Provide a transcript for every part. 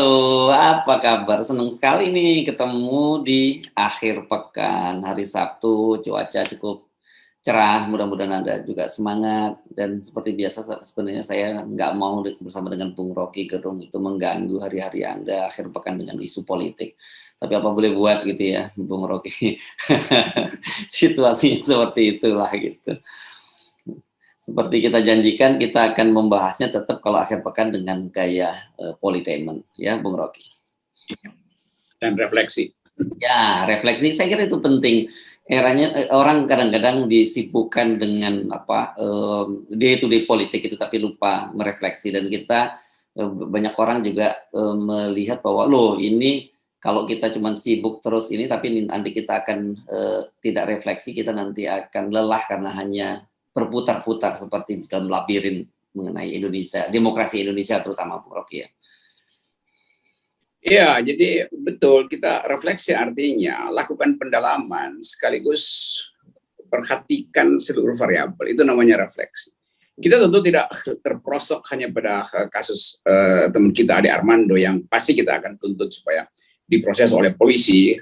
Halo, apa kabar? Senang sekali nih ketemu di akhir pekan, hari Sabtu, cuaca cukup cerah, mudah-mudahan Anda juga semangat. Dan seperti biasa sebenarnya saya nggak mau bersama dengan Bung Rocky Gerung itu mengganggu hari-hari Anda akhir pekan dengan isu politik. Tapi apa boleh buat gitu ya, Bung Rocky. Situasinya seperti itulah gitu. Seperti kita janjikan, kita akan membahasnya tetap kalau akhir pekan dengan gaya politainment, ya, Bung Rocky. Dan refleksi. Ya, refleksi. Saya kira itu penting. Eranya orang kadang-kadang disibukkan dengan day to day politik itu, tapi lupa merefleksi. Dan kita banyak orang juga melihat bahwa loh ini kalau kita cuma sibuk terus ini, tapi nanti kita akan tidak refleksi, kita nanti akan lelah karena hanya berputar-putar seperti dalam labirin mengenai Indonesia, demokrasi Indonesia terutama, Bung Rocky ya. Iya, jadi betul kita refleksi artinya lakukan pendalaman sekaligus perhatikan seluruh variabel, itu namanya refleksi. Kita tentu tidak terperosok hanya pada kasus teman kita Ade Armando yang pasti kita akan tuntut supaya diproses oleh polisi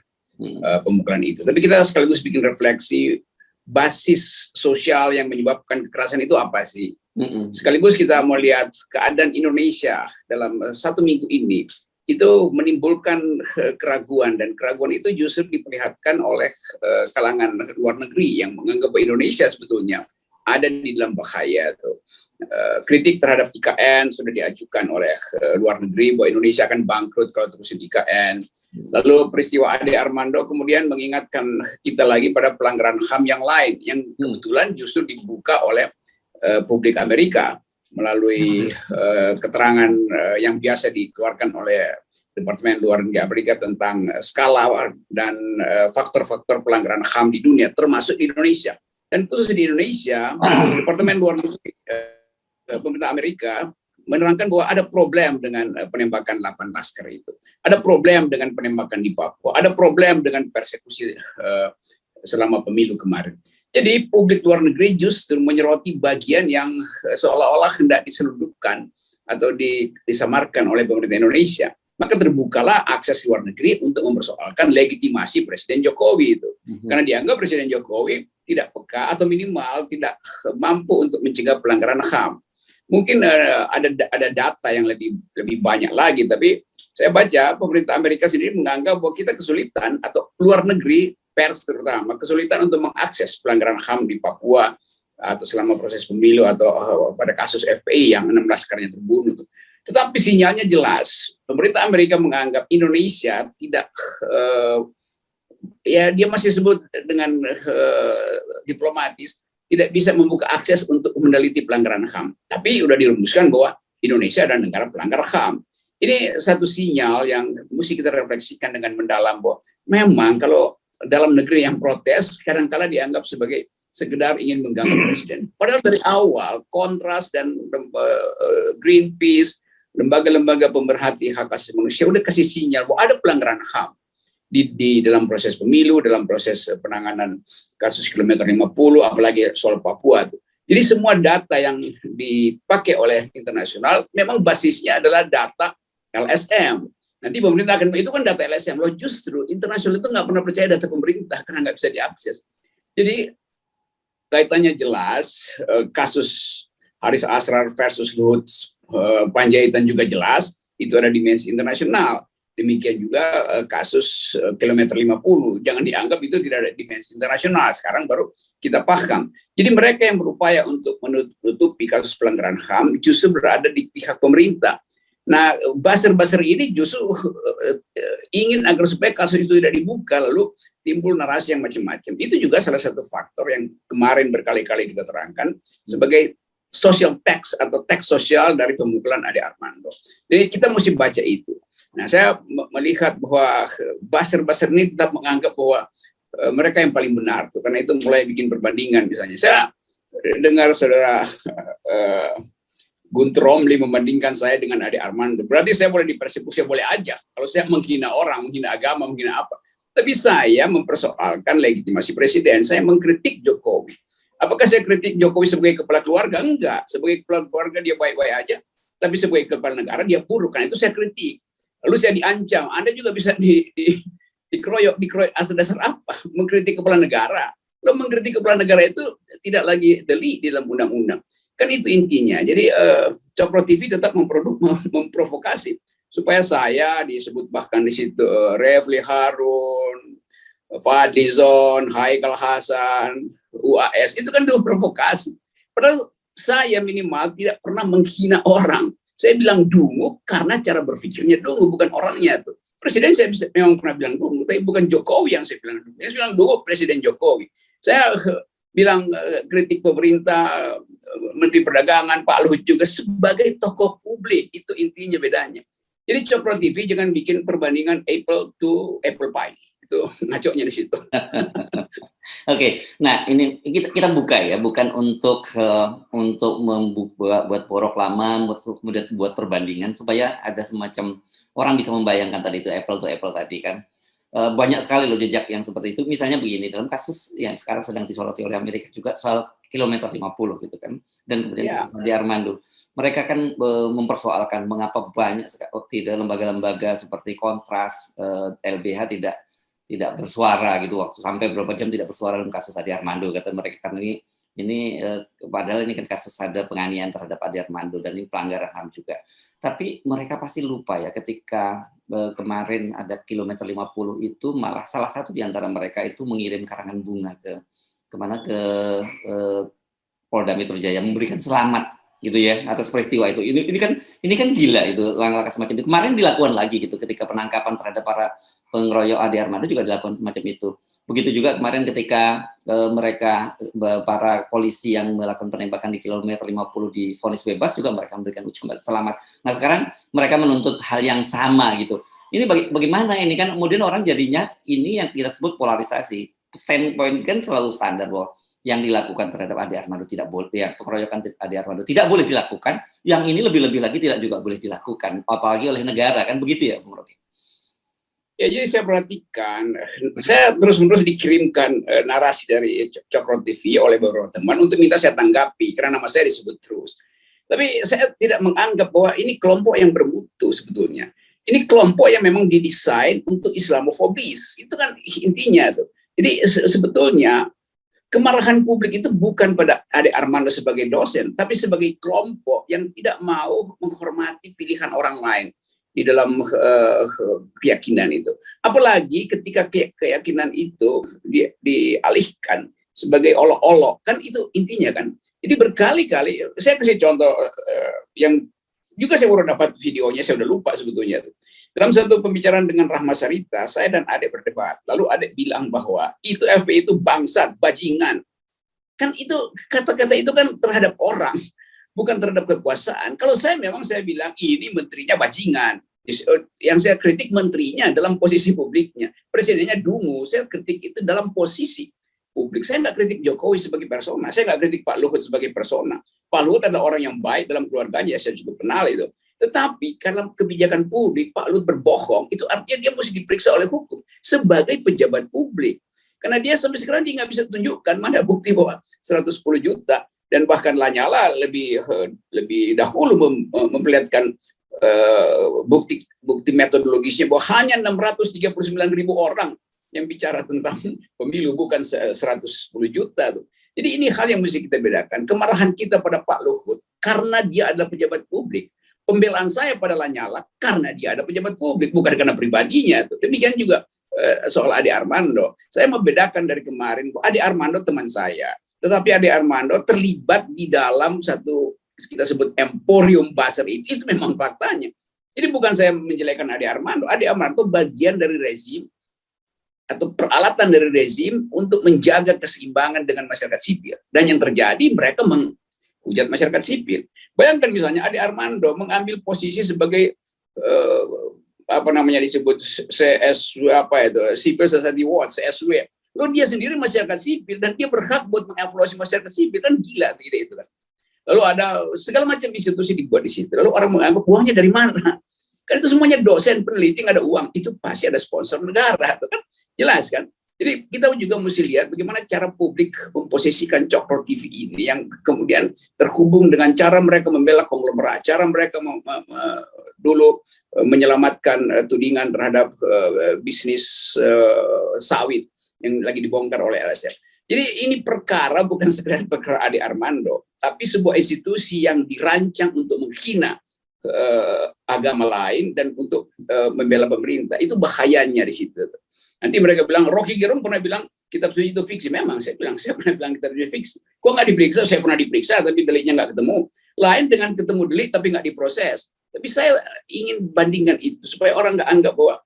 pemukulan itu. Tapi kita sekaligus bikin refleksi basis sosial yang menyebabkan kekerasan itu apa sih? Sekaligus kita mau lihat keadaan Indonesia dalam 1 minggu ini itu menimbulkan keraguan, dan keraguan itu justru diperlihatkan oleh kalangan luar negeri yang menganggap bahwa Indonesia sebetulnya ada di dalam bahaya. Kritik terhadap IKN sudah diajukan oleh luar negeri bahwa Indonesia akan bangkrut kalau terusin IKN. Lalu peristiwa Ade Armando kemudian mengingatkan kita lagi pada pelanggaran HAM yang lain yang kebetulan justru dibuka oleh publik Amerika melalui keterangan yang biasa dikeluarkan oleh Departemen Luar Negeri Amerika tentang skala dan faktor-faktor pelanggaran HAM di dunia, termasuk di Indonesia. Dan khusus di Indonesia, Departemen Luar Negeri pemerintah Amerika menerangkan bahwa ada problem dengan penembakan 8 laskar itu. Ada problem dengan penembakan di Papua. Ada problem dengan persekusi selama pemilu kemarin. Jadi publik luar negeri justru menyoroti bagian yang seolah-olah hendak diselundupkan atau disamarkan oleh pemerintah Indonesia. Maka terbukalah akses luar negeri untuk mempersoalkan legitimasi Presiden Jokowi itu. Karena dianggap Presiden Jokowi tidak peka atau minimal tidak mampu untuk mencegah pelanggaran HAM. Mungkin ada data yang lebih banyak lagi, tapi saya baca pemerintah Amerika sendiri menganggap bahwa kita kesulitan, atau luar negeri, pers terutama, kesulitan untuk mengakses pelanggaran HAM di Papua atau selama proses pemilu atau pada kasus FPI yang 16 laskar terbunuh. Tetapi sinyalnya jelas, pemerintah Amerika menganggap Indonesia tidak, ya dia masih sebut dengan diplomatis, tidak bisa membuka akses untuk meneliti pelanggaran HAM. Tapi sudah dirumuskan bahwa Indonesia adalah negara pelanggar HAM. Ini satu sinyal yang mesti kita refleksikan dengan mendalam bahwa memang kalau dalam negeri yang protes kadang-kala dianggap sebagai sekedar ingin mengganggu presiden. Padahal dari awal Kontras dan Greenpeace, lembaga-lembaga pemerhati hak asasi manusia udah kasih sinyal bahwa ada pelanggaran HAM di dalam proses pemilu, dalam proses penanganan kasus kilometer 50, apalagi soal Papua. Jadi semua data yang dipakai oleh internasional memang basisnya adalah data LSM. Nanti pemerintah akan, itu kan data LSM. Loh justru internasional itu nggak pernah percaya data pemerintah karena nggak bisa diakses. Jadi kaitannya jelas, kasus Haris Asrar versus Luhut Panjaitan juga jelas, itu ada dimensi internasional. Demikian juga kasus kilometer 50, jangan dianggap itu tidak ada dimensi internasional, sekarang baru kita paham. Jadi mereka yang berupaya untuk menutupi kasus pelanggaran HAM justru berada di pihak pemerintah. Nah, buzzer-buzzer ini justru ingin agar supaya kasus itu tidak dibuka, lalu timbul narasi yang macam-macam. Itu juga salah satu faktor yang kemarin berkali-kali kita terangkan sebagai social tax atau tax sosial dari pemukulan Ade Armando. Jadi kita mesti baca itu. Nah, saya melihat bahwa buzzer-buzzer ini tetap menganggap bahwa mereka yang paling benar, tuh, karena itu mulai bikin perbandingan. Misalnya saya dengar saudara Guntur Romli membandingkan saya dengan Ade Armando, berarti saya boleh dipersekusi, boleh aja kalau saya menghina orang, menghina agama, menghina apa. Tapi saya mempersoalkan legitimasi presiden, saya mengkritik Jokowi. Apakah saya kritik Jokowi sebagai kepala keluarga? Enggak. Sebagai kepala keluarga dia baik-baik aja. Tapi sebagai kepala negara dia buruk. Karena itu saya kritik. Lalu saya diancam, Anda juga bisa dikeroyok atas dasar apa? Mengkritik kepala negara. Lo mengkritik kepala negara itu tidak lagi delik di dalam undang-undang. Kan itu intinya. Jadi Cokro TV tetap memprovokasi supaya saya disebut bahkan di situ Refli Harun, Fadlizon, Haikal Hasan, UAS, itu kan itu provokasi. Padahal saya minimal tidak pernah menghina orang. Saya bilang dungu karena cara berpikirnya dungu, bukan orangnya tuh. Presiden saya memang pernah bilang dungu, tapi bukan Jokowi yang saya bilang dungu. Saya bilang dungu Presiden Jokowi. Saya bilang kritik pemerintah, Menteri Perdagangan, Pak Luhut juga sebagai tokoh publik. Itu intinya bedanya. Jadi Cokro TV jangan bikin perbandingan apple to apple pie. Itu ngaconya di situ. Oke, nah ini kita buka ya, bukan untuk buat proklaman, kemudian buat perbandingan supaya ada semacam orang bisa membayangkan tadi itu apple to apple tadi kan. Banyak sekali loh jejak yang seperti itu. Misalnya begini, dalam kasus yang sekarang sedang disoroti oleh Amerika juga soal kilometer 50 gitu kan. Dan kemudian Adi Armando. Mereka kan mempersoalkan mengapa banyak tidak lembaga-lembaga seperti Kontras, LBH tidak bersuara gitu, waktu sampai berapa jam tidak bersuara dalam kasus Adi Armando, kata mereka. Karena ini padahal ini kan kasus ada penganiayaan terhadap Adi Armando dan ini pelanggaran HAM juga. Tapi mereka pasti lupa ya ketika kemarin ada kilometer 50 itu malah salah satu di antara mereka itu mengirim karangan bunga ke Polda Metro Jaya memberikan selamat gitu ya atas peristiwa itu. Ini kan gila itu, langkah semacam itu. Kemarin dilakukan lagi gitu ketika penangkapan terhadap para pengeroyok Adi Armando juga dilakukan semacam itu. Begitu juga kemarin ketika para polisi yang melakukan penembakan di kilometer 50 divonis bebas juga mereka memberikan ucapan selamat. Nah sekarang mereka menuntut hal yang sama gitu. Ini bagaimana ini kan kemudian orang jadinya ini yang kita sebut polarisasi. Standpoint kan selalu standar bahwa yang dilakukan terhadap Adi Armando tidak boleh, ya pengeroyokan Adi Armando tidak boleh dilakukan, yang ini lebih-lebih lagi tidak juga boleh dilakukan, apalagi oleh negara, kan begitu ya Bung Rocky? Ya, jadi saya perhatikan, saya terus-menerus dikirimkan narasi dari Cokro TV oleh beberapa teman untuk minta saya tanggapi, karena nama saya disebut terus. Tapi saya tidak menganggap bahwa ini kelompok yang bermutu sebetulnya. Ini kelompok yang memang didesain untuk Islamofobis, itu kan intinya tuh. Jadi sebetulnya kemarahan publik itu bukan pada Ade Armando sebagai dosen, tapi sebagai kelompok yang tidak mau menghormati pilihan orang lain di dalam keyakinan itu. Apalagi ketika keyakinan itu dialihkan sebagai olok-olok, kan itu intinya kan. Jadi berkali-kali, saya kasih contoh yang juga saya baru dapat videonya, saya udah lupa sebetulnya. Dalam satu pembicaraan dengan Rahma Sarita, saya dan Ade berdebat. Lalu Ade bilang bahwa itu FPI itu bangsat, bajingan. Kan itu kata-kata itu kan terhadap orang, bukan terhadap kekuasaan. Kalau saya bilang ini menterinya bajingan. Yang saya kritik menterinya dalam posisi publiknya. Presidennya dungu, saya kritik itu dalam posisi publik. Saya nggak kritik Jokowi sebagai persona, saya nggak kritik Pak Luhut sebagai persona. Pak Luhut adalah orang yang baik dalam keluarganya, saya juga kenal itu. Tetapi karena kebijakan publik, Pak Luhut berbohong, itu artinya dia mesti diperiksa oleh hukum sebagai pejabat publik. Karena dia sampai sekarang dia nggak bisa tunjukkan mana bukti bahwa 110 juta, dan bahkan Lanyala lebih dahulu memperlihatkan bukti metodologisnya bahwa hanya 639.000 orang yang bicara tentang pemilu, bukan 110 juta tuh. Jadi ini hal yang mesti kita bedakan. Kemarahan kita pada Pak Luhut karena dia adalah pejabat publik. Pembelaan saya pada Lanyala karena dia ada pejabat publik, bukan karena pribadinya. Demikian juga soal Ade Armando. Saya membedakan dari kemarin bahwa Ade Armando teman saya, tetapi Ade Armando terlibat di dalam satu kita sebut emporium buzzer itu memang faktanya. Jadi bukan saya menjelekan Ade Armando. Ade Armando bagian dari rezim atau peralatan dari rezim untuk menjaga keseimbangan dengan masyarakat sipil. Dan yang terjadi mereka menghujat masyarakat sipil. Bayangkan misalnya Ade Armando mengambil posisi sebagai disebut Civil Society Watch, CSW. Lalu dia sendiri masyarakat sipil dan dia berhak buat mengevaluasi masyarakat sipil, kan gila tidak itu kan. Lalu ada segala macam institusi dibuat di situ. Lalu orang menganggap uangnya dari mana? Kan itu semuanya dosen, peneliti, nggak ada uang. Itu pasti ada sponsor negara, kan jelas kan. Jadi kita juga mesti lihat bagaimana cara publik memposisikan Cokro TV ini yang kemudian terhubung dengan cara mereka membela konglomerat, cara mereka dulu menyelamatkan tudingan terhadap bisnis sawit yang lagi dibongkar oleh LSM. Jadi ini perkara bukan sekedar perkara Ade Armando, tapi sebuah institusi yang dirancang untuk menghina agama lain dan untuk membela pemerintah. Itu bahayanya di situ. Nanti mereka bilang, Rocky Gerung pernah bilang kitab suci itu fiksi. Memang saya pernah bilang kitab suci fiksi. Kok nggak diperiksa? Saya pernah diperiksa tapi deliknya nggak ketemu. Lain dengan ketemu delik tapi nggak diproses. Tapi saya ingin bandingkan itu supaya orang nggak anggap bahwa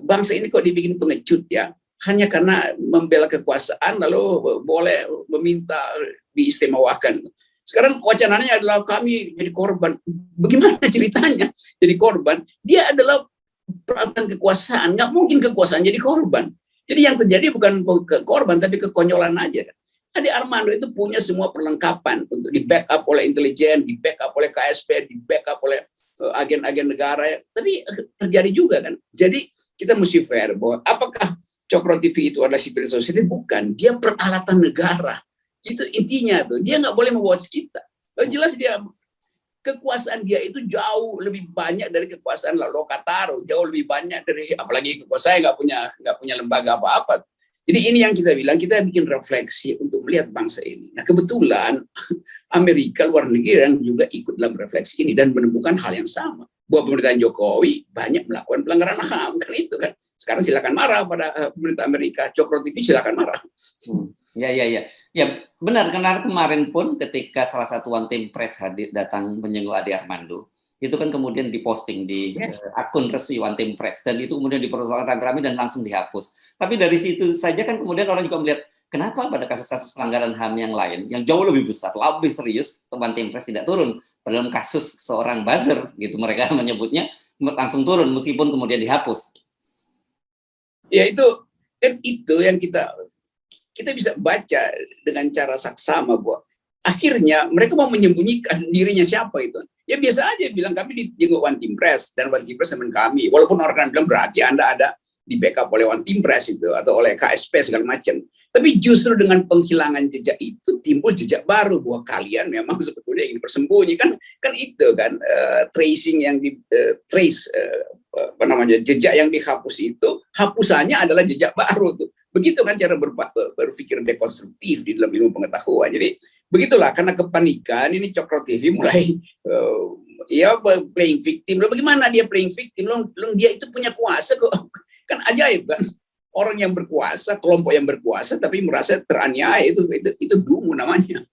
bangsa ini kok dibikin pengecut ya, hanya karena membela kekuasaan lalu boleh meminta diistimewakan. Sekarang wacananya adalah kami jadi korban. Bagaimana ceritanya jadi korban? Dia adalah peralatan kekuasaan, nggak mungkin kekuasaan jadi korban. Jadi yang terjadi bukan korban tapi kekonyolan aja. Ade Armando itu punya semua perlengkapan untuk di backup oleh intelijen, di backup oleh KSP, di backup oleh agen-agen negara. Tapi terjadi juga kan. Jadi kita mesti fair bahwa apakah Cokro TV itu adalah civil society? Bukan, dia peralatan negara. Itu intinya tuh. Dia nggak boleh me-watch kita. Jelas dia kekuasaan dia itu jauh lebih banyak dari kekuasaan Lokataru, jauh lebih banyak dari apalagi kekuasaan nggak punya lembaga apa-apa. Jadi ini yang kita bilang, kita bikin refleksi untuk melihat bangsa ini. Nah kebetulan Amerika luar negeri yang juga ikut dalam refleksi ini dan menemukan hal yang sama. Bahwa pemerintahan Jokowi banyak melakukan pelanggaran HAM kan itu kan. Sekarang silakan marah pada pemerintah Amerika, Cokro TV silakan marah. Ya benar, karena kemarin pun ketika salah satu One Team Press datang menjenguk Ade Armando, itu kan kemudian diposting di akun resmi One Team Press dan itu kemudian dipersoalkan rame-rame dan langsung dihapus. Tapi dari situ saja kan kemudian orang juga melihat kenapa pada kasus-kasus pelanggaran HAM yang lain yang jauh lebih besar, lebih serius, One Team Press tidak turun. Dalam kasus seorang buzzer gitu mereka menyebutnya langsung turun meskipun kemudian dihapus. Ya itu yang kita bisa baca dengan cara saksama bahwa akhirnya mereka mau menyembunyikan dirinya siapa itu. Ya biasa aja bilang kami dijenguk One Team Press dan One Team Press teman kami. Walaupun orang bilang berarti Anda ada di backup oleh One Team Press itu atau oleh KSP segala macam. Tapi justru dengan penghilangan jejak itu timbul jejak baru bahwa kalian memang sebetulnya ingin bersembunyi kan itu kan tracing yang jejak yang dihapus itu hapusannya adalah jejak baru tuh. Begitu kan cara berpikir dekonstruktif di dalam ilmu pengetahuan. Jadi begitulah karena kepanikan ini Cokro TV mulai playing victim. Loh, bagaimana dia playing victim? Loh, dia itu punya kuasa kok. Kan ajaib kan. Orang yang berkuasa, kelompok yang berkuasa tapi merasa teraniaya itu dungu namanya.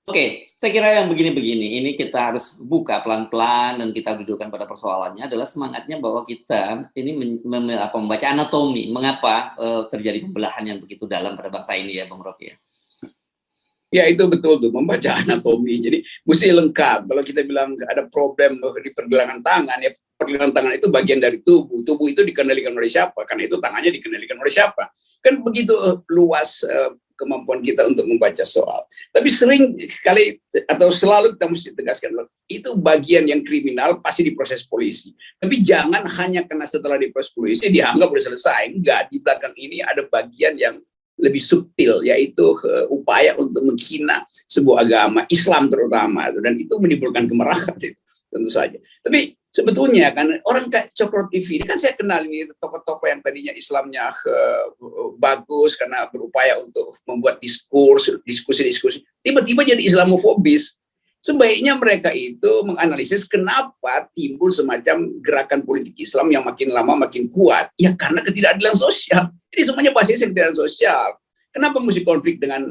Oke, saya kira yang begini-begini ini kita harus buka pelan-pelan dan kita dudukkan pada persoalannya adalah semangatnya bahwa kita ini membaca anatomi mengapa terjadi pembelahan yang begitu dalam pada bangsa ini ya Bang Rocky ya. Ya itu betul tuh membaca anatomi. Jadi mesti lengkap. Kalau kita bilang ada problem di pergelangan tangan ya pergelangan tangan itu bagian dari tubuh. Tubuh itu dikendalikan oleh siapa? Karena itu tangannya dikendalikan oleh siapa? Kan begitu luas kemampuan kita untuk membaca soal. Tapi sering sekali atau selalu kita mesti tegaskan itu bagian yang kriminal pasti diproses polisi. Tapi jangan hanya karena setelah diproses polisi dianggap sudah selesai. Enggak, di belakang ini ada bagian yang lebih subtil, yaitu upaya untuk menghina sebuah agama, Islam terutama, dan itu menimbulkan kemarahan, tentu saja. Tapi sebetulnya kan orang kayak Cokro TV ini kan saya kenal ini tokoh-tokoh yang tadinya Islamnya bagus karena berupaya untuk membuat diskusi, tiba-tiba jadi Islamofobis. Sebaiknya mereka itu menganalisis kenapa timbul semacam gerakan politik Islam yang makin lama makin kuat. Ya karena ketidakadilan sosial. Jadi semuanya basisnya ketidakadilan sosial. Kenapa mesti konflik dengan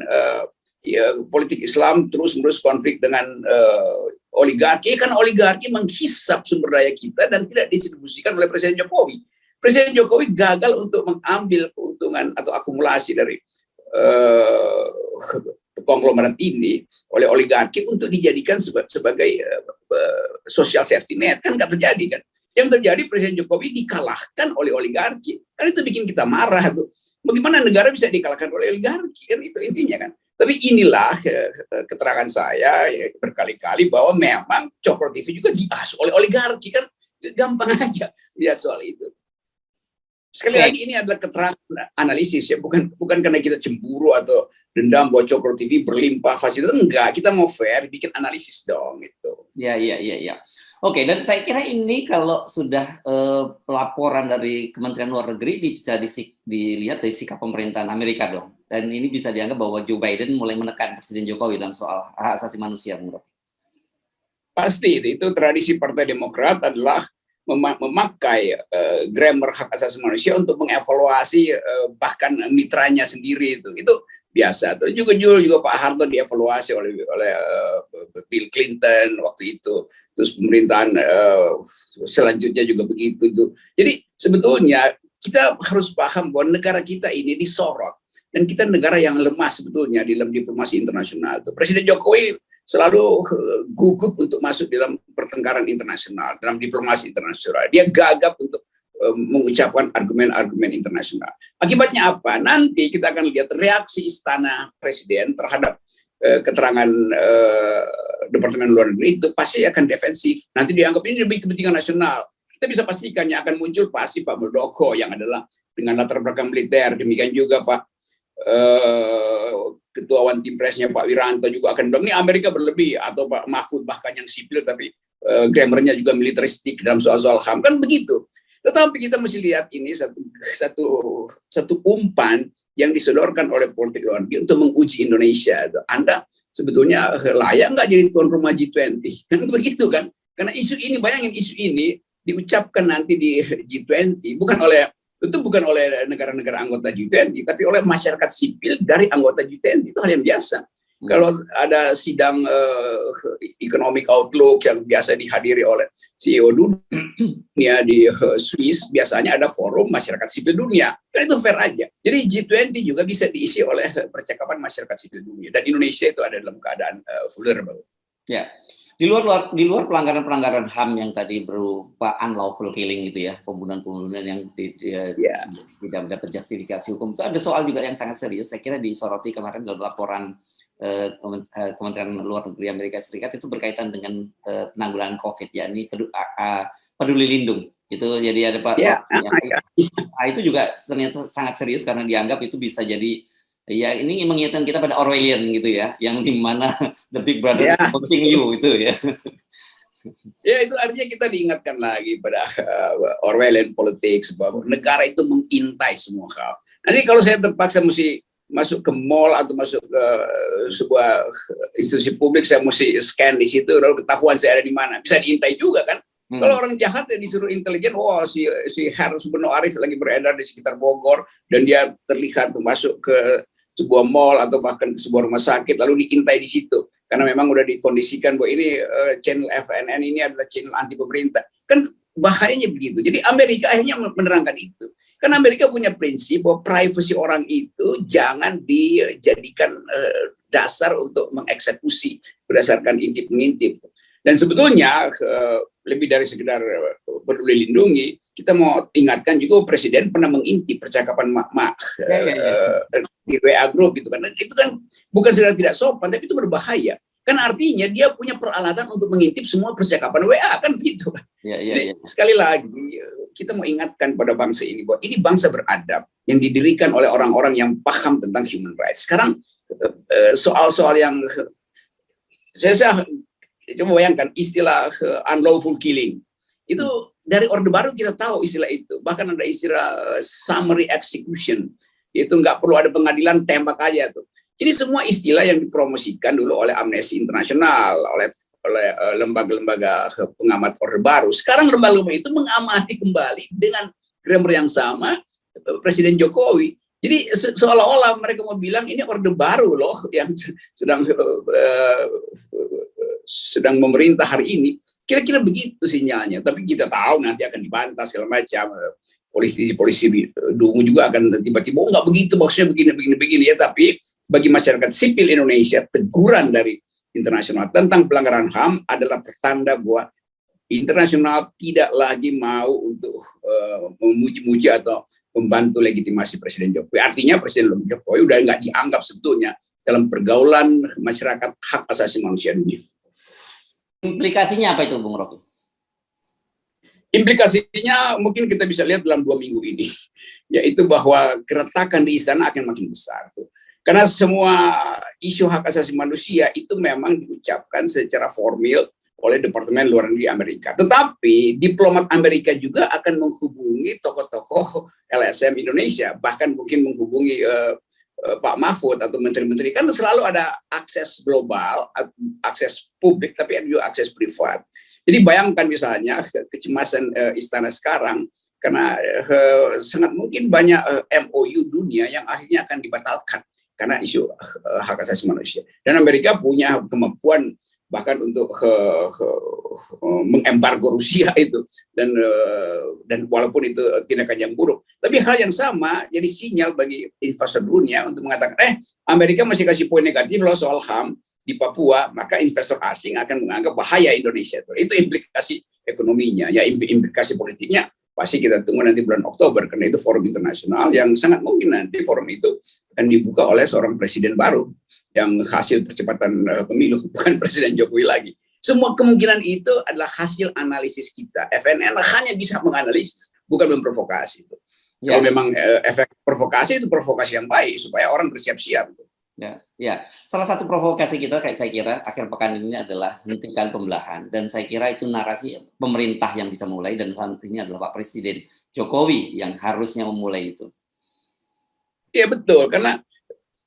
politik Islam terus-menerus konflik dengan oligarki? Karena oligarki menghisap sumber daya kita dan tidak didistribusikan oleh Presiden Jokowi. Presiden Jokowi gagal untuk mengambil keuntungan atau akumulasi dari konglomerat ini oleh oligarki untuk dijadikan sebagai social safety net. Kan nggak terjadi kan. Yang terjadi Presiden Jokowi dikalahkan oleh oligarki. Kan itu bikin kita marah tuh. Bagaimana negara bisa dikalahkan oleh oligarki? Kan itu intinya kan. Tapi inilah keterangan saya berkali-kali bahwa memang Cokro TV juga diasuh oleh oligarki kan. Gampang aja lihat soal itu. Sekali lagi ini adalah keterangan analisis ya, bukan karena kita cemburu atau dendam bocor Pro TV berlimpah fasilitas, enggak, kita mau fair, bikin analisis dong gitu. Ya. Oke, dan saya kira ini kalau sudah laporan dari Kementerian Luar Negeri bisa dilihat dari sikap pemerintahan Amerika dong. Dan ini bisa dianggap bahwa Joe Biden mulai menekan Presiden Jokowi dalam soal hak asasi manusia, menurut. Pasti itu tradisi Partai Demokrat adalah memakai grammar hak asasi manusia untuk mengevaluasi bahkan mitranya sendiri itu biasa. Terus juga Pak Harto dievaluasi oleh Bill Clinton waktu itu, terus pemerintahan selanjutnya juga begitu tuh. Jadi sebetulnya kita harus paham bahwa negara kita ini disorot dan kita negara yang lemah sebetulnya di dalam diplomasi internasional. Presiden Jokowi selalu gugup untuk masuk dalam pertengkaran internasional, dalam diplomasi internasional. Dia gagap untuk mengucapkan argumen-argumen internasional. Akibatnya apa? Nanti kita akan lihat reaksi istana presiden terhadap keterangan Departemen Luar Negeri itu pasti akan defensif. Nanti dianggap ini demi kepentingan nasional. Kita bisa pastikan yang akan muncul pasti Pak Muldoko yang adalah dengan latar belakang militer. Demikian juga Pak Ketua One Team Press-nya Pak Wiranto juga akan bilang ini Amerika berlebih, atau Pak Mahfud bahkan yang sipil tapi grammarnya juga militeristik dalam soal-soal HAM, kan begitu. Tetapi kita mesti lihat ini satu umpan yang disodorkan oleh politik luar negeri untuk menguji Indonesia. Anda sebetulnya layak nggak jadi tuan rumah G20? Kan begitu kan? Karena isu ini, bayangin isu ini diucapkan nanti di G20 bukan oleh negara-negara anggota G20, tapi oleh masyarakat sipil dari anggota G20. Itu hal yang biasa. Kalau ada sidang economic outlook yang biasa dihadiri oleh CEO dunia di Swiss, biasanya ada forum masyarakat sipil dunia. Kan itu fair aja. Jadi G20 juga bisa diisi oleh percakapan masyarakat sipil dunia. Dan Indonesia itu ada dalam keadaan vulnerable. Ya. Di luar pelanggaran-pelanggaran HAM yang tadi berupa unlawful killing gitu ya, pembunuhan-pembunuhan yang tidak mendapat justifikasi hukum, itu ada soal juga yang sangat serius. Saya kira disoroti kemarin dalam laporan Kementerian Luar Negeri Amerika Serikat itu berkaitan dengan penanggulangan COVID, yakni peduli lindung. Itu jadi ada Pak. Itu juga ternyata sangat serius karena dianggap itu bisa jadi, ya ini mengingatkan kita pada Orwellian gitu ya, yang di mana the big brother is watching you itu ya. Ya, itu artinya kita diingatkan lagi pada Orwellian politics, bahwa negara itu mengintai semua hal. Nanti kalau saya terpaksa mesti masuk ke mall atau masuk ke sebuah institusi publik, saya mesti scan di situ, lalu ketahuan saya ada di mana, bisa diintai juga kan. Kalau orang jahat ya disuruh intelijen, si Harus Beno Arif lagi beredar di sekitar Bogor dan dia terlihat masuk ke sebuah mall atau bahkan ke sebuah rumah sakit lalu diintai di situ karena memang udah dikondisikan bahwa ini channel FNN ini adalah channel anti pemerintah. Kan bahayanya begitu. Jadi Amerika akhirnya menerangkan itu. Karena Amerika punya prinsip bahwa privasi orang itu jangan dijadikan dasar untuk mengeksekusi berdasarkan intip-mengintip. Dan sebetulnya lebih dari sekedar peduli lindungi, kita mau ingatkan juga Presiden pernah mengintip percakapan mak-mak di WA group gitu kan. Itu kan bukan sekedar tidak sopan, tapi itu berbahaya. Kan artinya dia punya peralatan untuk mengintip semua percakapan WA kan gitu. Jadi, sekali lagi kita mau ingatkan pada bangsa ini bahwa ini bangsa beradab yang didirikan oleh orang-orang yang paham tentang human rights. Sekarang soal-soal yang saya coba bayangkan istilah unlawful killing itu dari Orde Baru kita tahu istilah itu. Bahkan ada istilah summary execution, itu nggak perlu ada pengadilan, tembak aja tuh. Ini semua istilah yang dipromosikan dulu oleh Amnesty International, oleh lembaga-lembaga pengamat Orde Baru. Sekarang lembaga-lembaga itu mengamati kembali dengan grammar yang sama Presiden Jokowi. Jadi seolah-olah mereka mau bilang ini Orde Baru loh yang sedang memerintah hari ini. Kira-kira begitu sinyalnya. Tapi kita tahu nanti akan dibantah segala macam. Polisi dungu juga akan tiba-tiba nggak begitu, maksudnya begini ya. Tapi bagi masyarakat sipil Indonesia, teguran dari internasional tentang pelanggaran HAM adalah pertanda bahwa internasional tidak lagi mau untuk memuji-muji atau membantu legitimasi Presiden Jokowi. Artinya Presiden Jokowi udah nggak dianggap sebetulnya dalam pergaulan masyarakat hak asasi manusia dunia. Implikasinya apa itu, Bung Rocky? Implikasinya mungkin kita bisa lihat dalam 2 minggu ini, yaitu bahwa keretakan di istana akan makin besar. Karena semua isu hak asasi manusia itu memang diucapkan secara formal oleh Departemen Luar Negeri Amerika. Tetapi diplomat Amerika juga akan menghubungi tokoh-tokoh LSM Indonesia, bahkan mungkin menghubungi Pak Mahfud atau menteri-menteri. Kan selalu ada akses global, akses publik, tapi ada juga akses privat. Jadi bayangkan misalnya kecemasan istana sekarang, karena sangat mungkin banyak MOU dunia yang akhirnya akan dibatalkan karena isu hak asasi manusia. Dan Amerika punya kemampuan bahkan untuk mengembargo Rusia itu, dan walaupun itu tindakan yang buruk, tapi hal yang sama jadi sinyal bagi investor dunia untuk mengatakan Amerika masih kasih poin negatif loh soal HAM di Papua, maka investor asing akan menganggap bahaya Indonesia. Itu implikasi ekonominya. Ya, implikasi politiknya pasti kita tunggu nanti bulan Oktober, karena itu forum internasional yang sangat mungkin nanti forum itu akan dibuka oleh seorang presiden baru yang hasil percepatan pemilu, bukan Presiden Jokowi lagi. Semua kemungkinan itu adalah hasil analisis kita. FNN hanya bisa menganalisis, bukan memprovokasi. Ya. Kalau memang efek provokasi itu provokasi yang baik supaya orang bersiap-siap. Ya, salah satu provokasi kita kayak saya kira akhir pekan ini adalah hentikan pembelahan, dan saya kira itu narasi pemerintah yang bisa mulai, dan nantinya adalah Pak Presiden Jokowi yang harusnya memulai itu. Iya betul, karena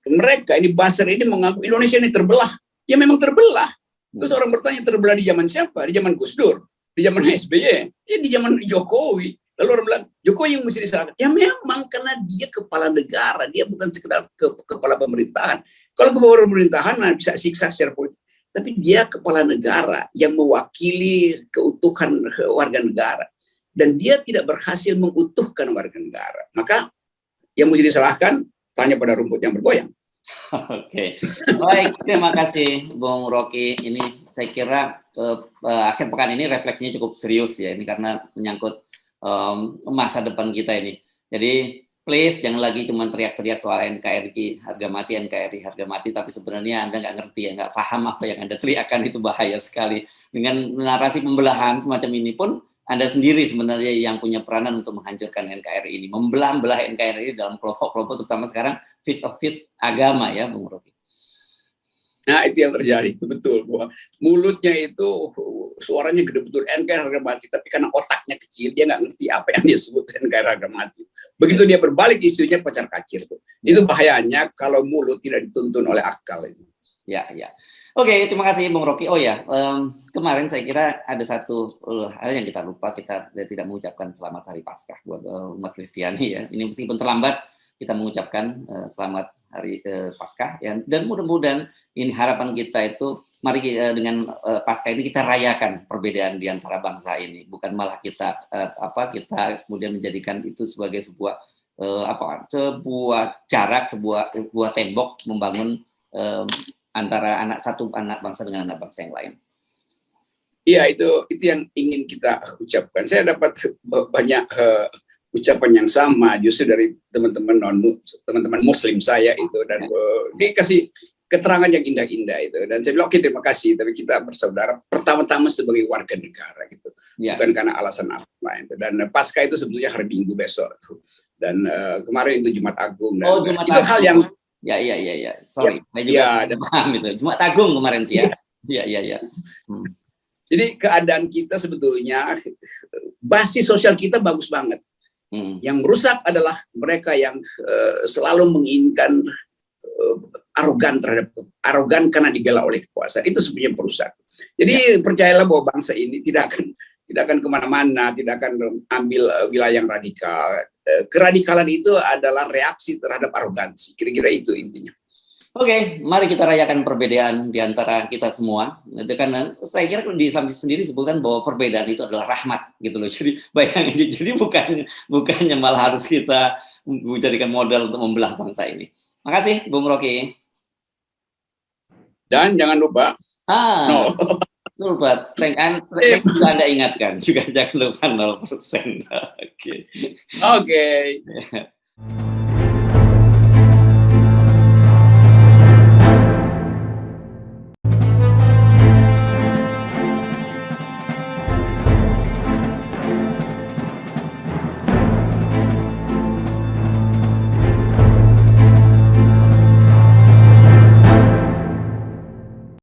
mereka ini buzzer ini mengaku Indonesia ini terbelah. Ya memang terbelah. Terus orang bertanya terbelah di zaman siapa? Di zaman Gus Dur, di zaman SBY, ya di zaman Jokowi. Lalu orang bilang, Jokowi yang mesti disalahkan. Ya memang karena dia kepala negara, dia bukan sekedar kepala pemerintahan. Kalau kepala pemerintahan bisa siksa secara politik. Tapi dia kepala negara yang mewakili keutuhan warga negara. Dan dia tidak berhasil mengutuhkan warga negara. Maka yang mesti disalahkan, tanya pada rumput yang bergoyang. Oke, baik, terima kasih Bung Rocky. Ini saya kira akhir pekan ini refleksinya cukup serius ya, ini karena menyangkut masa depan kita ini. Jadi please jangan lagi cuma teriak-teriak soal NKRI harga mati, tapi sebenarnya Anda nggak ngerti ya, nggak paham apa yang Anda teriakkan, itu bahaya sekali. Dengan narasi pembelahan semacam ini pun Anda sendiri sebenarnya yang punya peranan untuk menghancurkan NKRI ini, membelah NKRI dalam kelompok-kelompok, terutama sekarang fist of fist agama ya, Bung Rocky. Nah itu yang terjadi, itu betul. Mulutnya itu suaranya gede betul, NKRI harga mati, tapi karena otaknya kecil, dia nggak ngerti apa yang dia sebut NKRI harga mati. Begitu dia berbalik isunya kocar kacir tuh. Itu bahayanya kalau mulut tidak dituntun oleh akal itu. Ya. Oke, terima kasih Bung Rocky. Oh ya, kemarin saya kira ada satu hal yang kita lupa, kita tidak mengucapkan selamat Hari Paskah buat umat Kristiani ya. Ini meskipun terlambat, kita mengucapkan selamat Hari Paskah ya. Dan mudah-mudahan ini harapan kita itu, mari dengan Paskah ini kita rayakan perbedaan di antara bangsa ini, bukan malah kita kita kemudian menjadikan itu sebagai sebuah jarak, sebuah tembok membangun antara satu anak bangsa dengan anak bangsa yang lain. Iya, itu yang ingin kita ucapkan. Saya dapat banyak ucapan yang sama justru dari teman-teman Muslim saya itu, dan dikasih keterangan yang indah-indah itu, dan saya bilang oke, terima kasih, tapi kita bersaudara pertama-tama sebagai warga negara gitu, bukan karena alasan apa lain. Dan Paskah itu sebetulnya hari Minggu besok tuh, dan kemarin itu Jumat Agung, dan Jumat itu Agung. hal yang sorry, saya juga paham itu Jumat Agung kemarin ya. Iya. Jadi keadaan kita sebetulnya basis sosial kita bagus banget. Yang merusak adalah mereka yang selalu menginginkan arogan karena dibela oleh kekuasaan. Itu sebenarnya perusak. Jadi percayalah bahwa bangsa ini tidak akan kemana-mana, tidak akan ambil wilayah yang radikal. Keradikalan itu adalah reaksi terhadap arogansi. Kira-kira itu intinya. Oke, mari kita rayakan perbedaan di antara kita semua. Karena saya kira di Islam sendiri disebutkan bahwa perbedaan itu adalah rahmat, gitu loh. Jadi bayangin, jadi bukannya malah harus kita menjadikan modal untuk membelah bangsa ini. Makasih, Bung Rocky. Dan jangan lupa. Lupa, juga Anda ingatkan juga jangan lupa 0%. Oke.